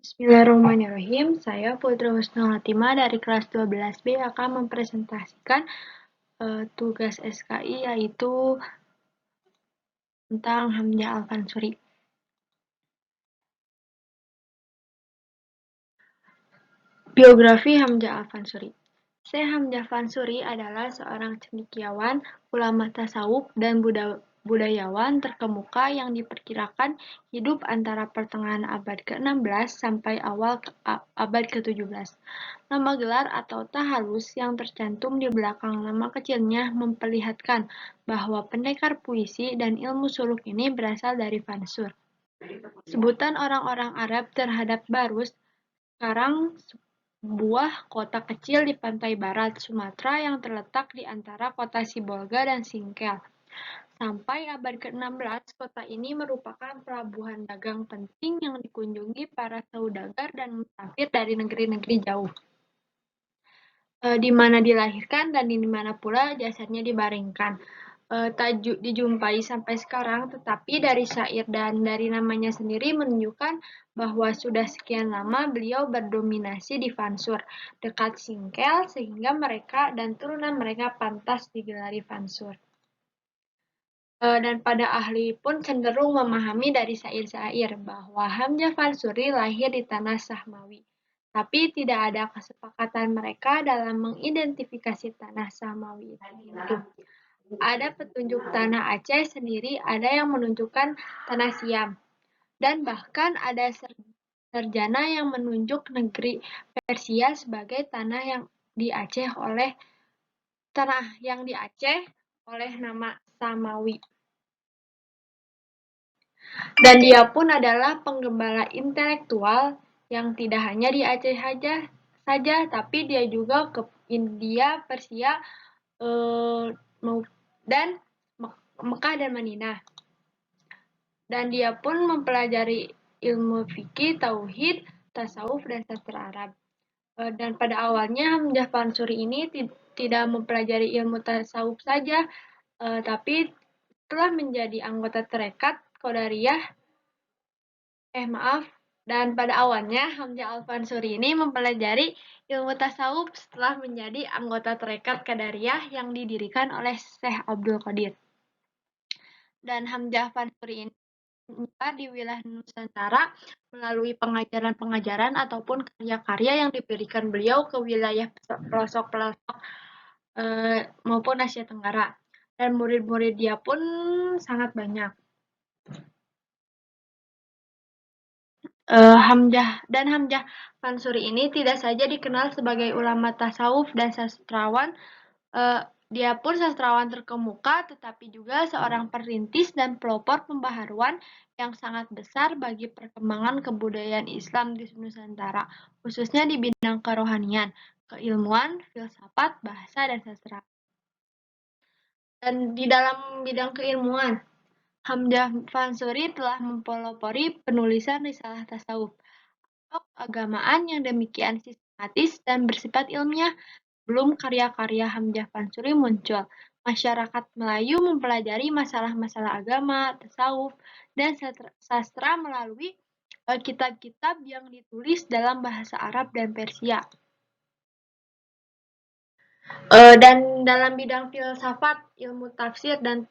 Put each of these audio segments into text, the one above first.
Bismillahirrahmanirrahim. Saya Putri Husnul Hatimah dari kelas 12B akan mempresentasikan tugas SKI yaitu tentang Hamzah Al-Fansuri. Biografi Hamzah Al-Fansuri. Syekh Hamzah Fansuri adalah seorang cendekiawan, ulama tasawuf, dan budayawan terkemuka yang diperkirakan hidup antara pertengahan abad ke-16 sampai awal abad ke-17. Nama gelar atau tahalus yang tercantum di belakang nama kecilnya memperlihatkan bahwa pendekar puisi dan ilmu suluk ini berasal dari Fansur. Sebutan orang-orang Arab terhadap Barus sekarang sebuah kota kecil di pantai barat Sumatera yang terletak di antara kota Sibolga dan Singkel. Sampai abad ke-16, kota ini merupakan pelabuhan dagang penting yang dikunjungi para saudagar dan musafir dari negeri-negeri jauh. Di mana dilahirkan dan di mana pula jasadnya dibaringkan. Tak dijumpai sampai sekarang, tetapi dari syair dan dari namanya sendiri menunjukkan bahwa sudah sekian lama beliau berdominasi di Fansur, dekat Singkel, sehingga mereka dan turunan mereka pantas digelari Fansur. Dan pada ahli pun cenderung memahami dari syair-syair bahwa Hamzah Fansuri lahir di tanah Sahmawi. Tapi tidak ada kesepakatan mereka dalam mengidentifikasi tanah Sahmawi itu. Ada petunjuk tanah Aceh sendiri, ada yang menunjukkan tanah Siam. Dan bahkan ada sarjana yang menunjuk negeri Persia sebagai tanah yang di Aceh oleh nama Samawi. Dan dia pun adalah penggembala intelektual yang tidak hanya di Aceh saja, tapi dia juga ke India, Persia, dan Mekah dan Madinah. Dan dia pun mempelajari ilmu fikih, tauhid, tasawuf, dan sastra Arab. Dan pada awalnya Hamzah Fansuri ini tidak mempelajari ilmu tasawuf saja, tapi telah menjadi anggota tarekat Qadariyah. Dan pada awalnya Hamzah Al-Fansuri ini mempelajari ilmu tasawuf setelah menjadi anggota tarekat Qadariyah yang didirikan oleh Syekh Abdul Qadir. Dan Hamzah Fansuri ini menyebar di wilayah Nusantara melalui pengajaran-pengajaran ataupun karya-karya yang diberikan beliau ke wilayah pelosok-pelosok maupun Asia Tenggara. Dan murid-murid dia pun sangat banyak. Hamzah Fansuri ini tidak saja dikenal sebagai ulama tasawuf dan sastrawan, dia pun sastrawan terkemuka, tetapi juga seorang perintis dan pelopor pembaharuan yang sangat besar bagi perkembangan kebudayaan Islam di Nusantara, khususnya di bidang kerohanian, keilmuan, filsafat, bahasa, dan sastra. Dan di dalam bidang keilmuan, Hamzah Fansuri telah mempelopori penulisan risalah tasawuf atau keagamaan yang demikian sistematis dan bersifat ilmiah. Sebelum karya-karya Hamzah Fansuri muncul, masyarakat Melayu mempelajari masalah-masalah agama, tasawuf, dan sastra melalui kitab-kitab yang ditulis dalam bahasa Arab dan Persia. Dan dalam bidang filsafat, ilmu tafsir, dan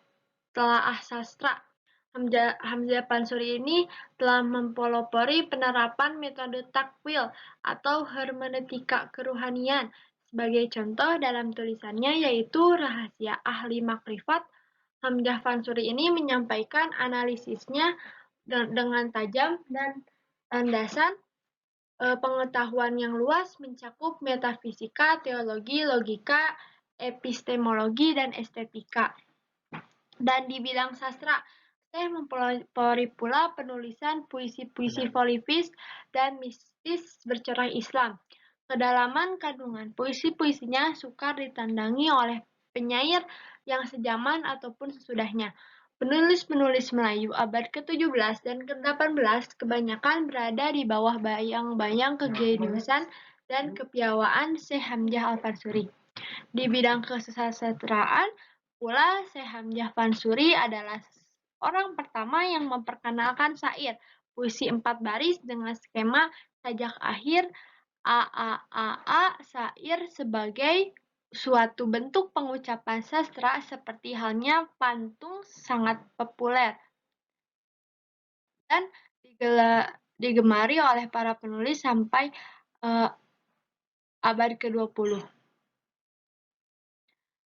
telaah sastra, Hamzah Fansuri ini telah mempelopori penerapan metode takwil atau hermeneutika keruhanian. Sebagai contoh dalam tulisannya yaitu Rahasia Ahli Makrifat, Hamzah Fansuri ini menyampaikan analisisnya dengan tajam dan landasan pengetahuan yang luas mencakup metafisika, teologi, logika, epistemologi, dan estetika. Dan di bidang sastra, saya mempelopori pula penulisan puisi-puisi volifis dan mistis bercorak Islam. Kedalaman kandungan puisi-puisinya sukar ditandangi oleh penyair yang sejaman ataupun sesudahnya. Penulis-penulis Melayu abad ke-17 dan ke-18 kebanyakan berada di bawah bayang-bayang kegeniusan dan kepiawaan Syekh Hamzah Al-Fansuri. Di bidang kesusastraan pula, Syekh Hamzah Fansuri adalah orang pertama yang memperkenalkan syair, puisi 4 baris dengan skema sajak akhir A syair sebagai suatu bentuk pengucapan sastra seperti halnya pantun sangat populer dan digemari oleh para penulis sampai abad ke-20.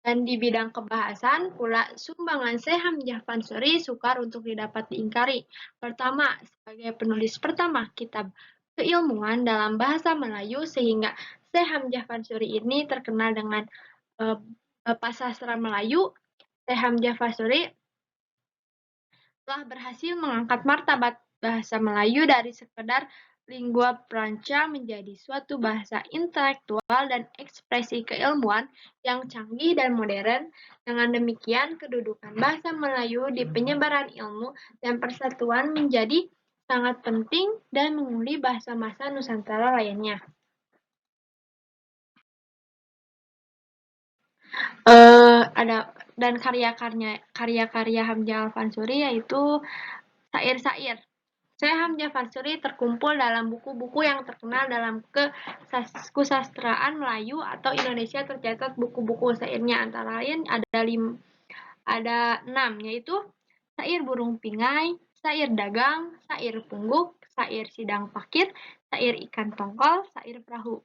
Dan di bidang kebahasan pula sumbangan Syekh Hamzah Fansuri sukar untuk didapat diingkari. Pertama, sebagai penulis pertama kitab keilmuan dalam bahasa Melayu sehingga Syekh Hamzah Fansuri ini terkenal dengan Bapak Sastra Melayu. Syekh Hamzah Fansuri telah berhasil mengangkat martabat bahasa Melayu dari sekedar lingua franca menjadi suatu bahasa intelektual dan ekspresi keilmuan yang canggih dan modern. Dengan demikian, kedudukan bahasa Melayu di penyebaran ilmu dan persatuan menjadi sangat penting dan menguli bahasa masa Nusantara lainnya. Ada dan karya-karya Hamzah Al-Fansuri yaitu syair-syair. Syekh Hamzah Fansuri terkumpul dalam buku-buku yang terkenal dalam kesusastraan Melayu atau Indonesia. Tercatat buku-buku syairnya antara lain ada 6, yaitu syair burung pingai, syair dagang, syair pungguk, syair sidang fakir, syair ikan tongkol, syair perahu.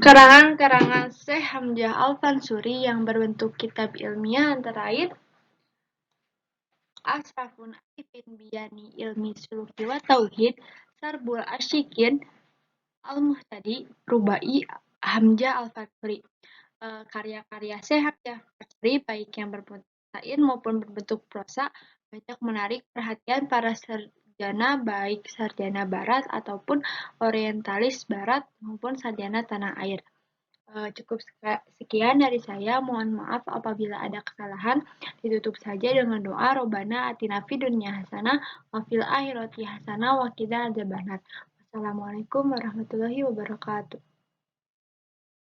Karangan-karangan Syekh Hamzah Al-Fansuri yang berbentuk kitab ilmiah antara lain Asrafun Arifin Biyani Ilmi Suluki wa Tauhid, Sarbul Asyikin, Al-Muhtadi, Rubai, Hamzah Al-Fansuri. Karya-karya Syekh Hamzah Fansuri baik yang berbentuk syair maupun berbentuk prosa banyak menarik perhatian para sarjana baik sarjana barat ataupun orientalis barat maupun sarjana tanah air. Cukup sekian dari saya. Mohon maaf apabila ada kesalahan. Ditutup saja dengan doa Robbana atina fid dunya hasanah wa fil akhirati hasanah wa qina adzabannar. Wassalamualaikum warahmatullahi wabarakatuh.